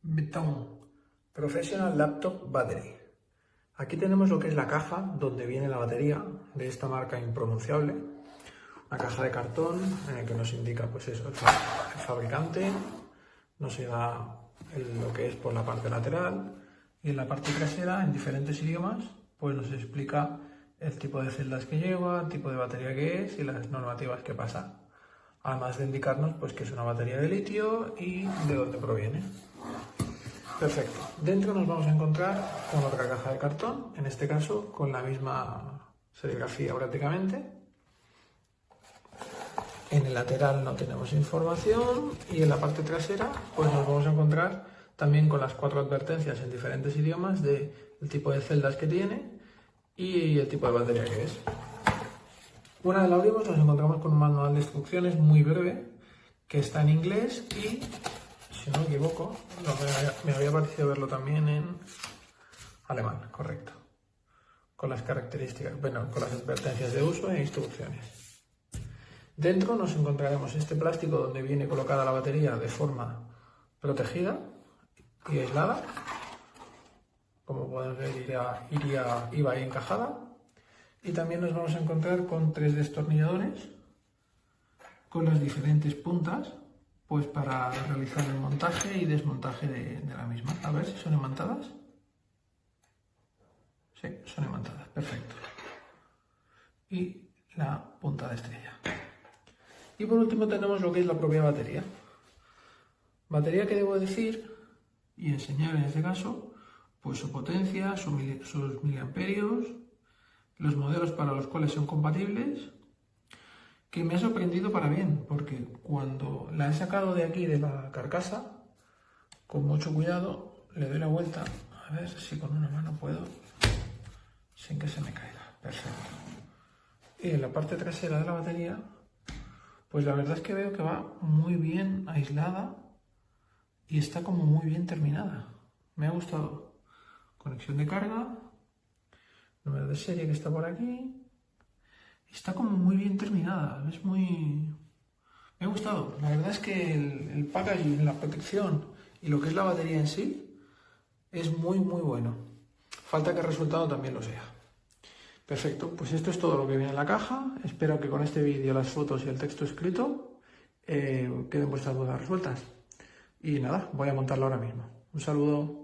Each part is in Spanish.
Beton Professional Laptop Battery. Aquí tenemos lo que es la caja donde viene la batería de esta marca impronunciable. Una caja de cartón en el que nos indica pues eso, el fabricante, nos da lo que es por la parte lateral y en la parte trasera en diferentes idiomas pues nos explica el tipo de celdas que lleva, el tipo de batería que es y las normativas que pasa. Además de indicarnos pues que es una batería de litio y de dónde proviene. Perfecto. Dentro nos vamos a encontrar con otra caja de cartón, en este caso con la misma serigrafía prácticamente. En el lateral no tenemos información y en la parte trasera pues nos vamos a encontrar también con las 4 advertencias en diferentes idiomas del tipo de celdas que tiene y el tipo de batería que es. Una vez la abrimos nos encontramos con un manual de instrucciones muy breve que está en inglés y, si no me equivoco, me había parecido verlo también en alemán, correcto. Con las características, bueno, con las advertencias de uso e instrucciones. Dentro nos encontraremos este plástico donde viene colocada la batería de forma protegida y aislada. Como pueden ver, iba ahí encajada. Y también nos vamos a encontrar con 3 destornilladores con las diferentes puntas pues para realizar el montaje y desmontaje de la misma. A ver si son imantadas. Sí, son imantadas, perfecto. Y la punta de estrella. Y por último tenemos lo que es la propia batería. Batería que debo decir y enseñar en este caso, pues su potencia, sus miliamperios, los modelos para los cuales son compatibles, que me ha sorprendido para bien, porque cuando la he sacado de aquí de la carcasa, con mucho cuidado, le doy la vuelta, a ver si con una mano puedo, sin que se me caiga, perfecto. Y en la parte trasera de la batería, pues la verdad es que veo que va muy bien aislada y está como muy bien terminada. Me ha gustado. Conexión de carga, número de serie que está por aquí. Está como muy bien terminada. Es muy... Me ha gustado. La verdad es que el packaging, la protección y lo que es la batería en sí es muy bueno. Falta que el resultado también lo sea. Perfecto, pues esto es todo lo que viene en la caja. Espero que con este vídeo, las fotos y el texto escrito queden vuestras dudas resueltas. Y nada, voy a montarlo ahora mismo. Un saludo.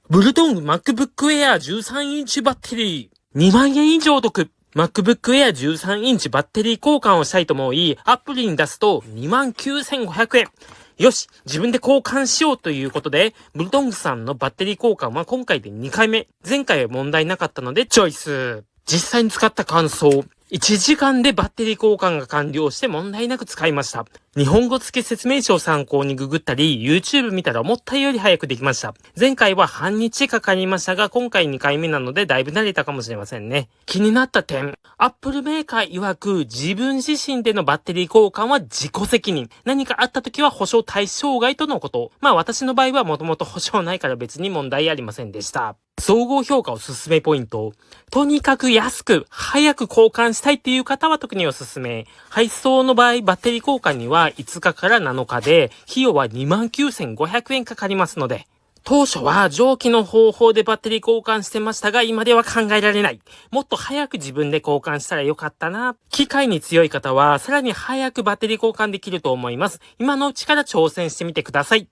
ブルトン MacBook Air 13インチバッテリー。2万円以上お得。MacBook Air 13インチバッテリー交換をしたいと思い、アプリに出すと29,500円。よし、自分で交換しようということで、ブルトングさんのバッテリー交換は今回で2回目。前回は問題なかったのでチョイス。実際に使った感想。1時間でバッテリー交換が完了して問題なく使いました。日本語付き説明書を参考にググったり、YouTube 見たら思ったより早くできました。前回は半日かかりましたが、今回2回目なのでだいぶ慣れたかもしれませんね。気になった点、Apple メーカー曰く自分自身でのバッテリー交換は自己責任。何かあった時は保証対象外とのこと。まあ私の場合はもともと保証ないから別に問題ありませんでした。総合評価おすすめポイント。とにかく安く、早く交換したいっていう方は特におすすめ。配送の場合、バッテリー交換には5日から7日で、費用は29,500円かかりますので。当初は上記の方法でバッテリー交換してましたが、今では考えられない。もっと早く自分で交換したらよかったな。機械に強い方は、さらに早くバッテリー交換できると思います。今のうちから挑戦してみてください。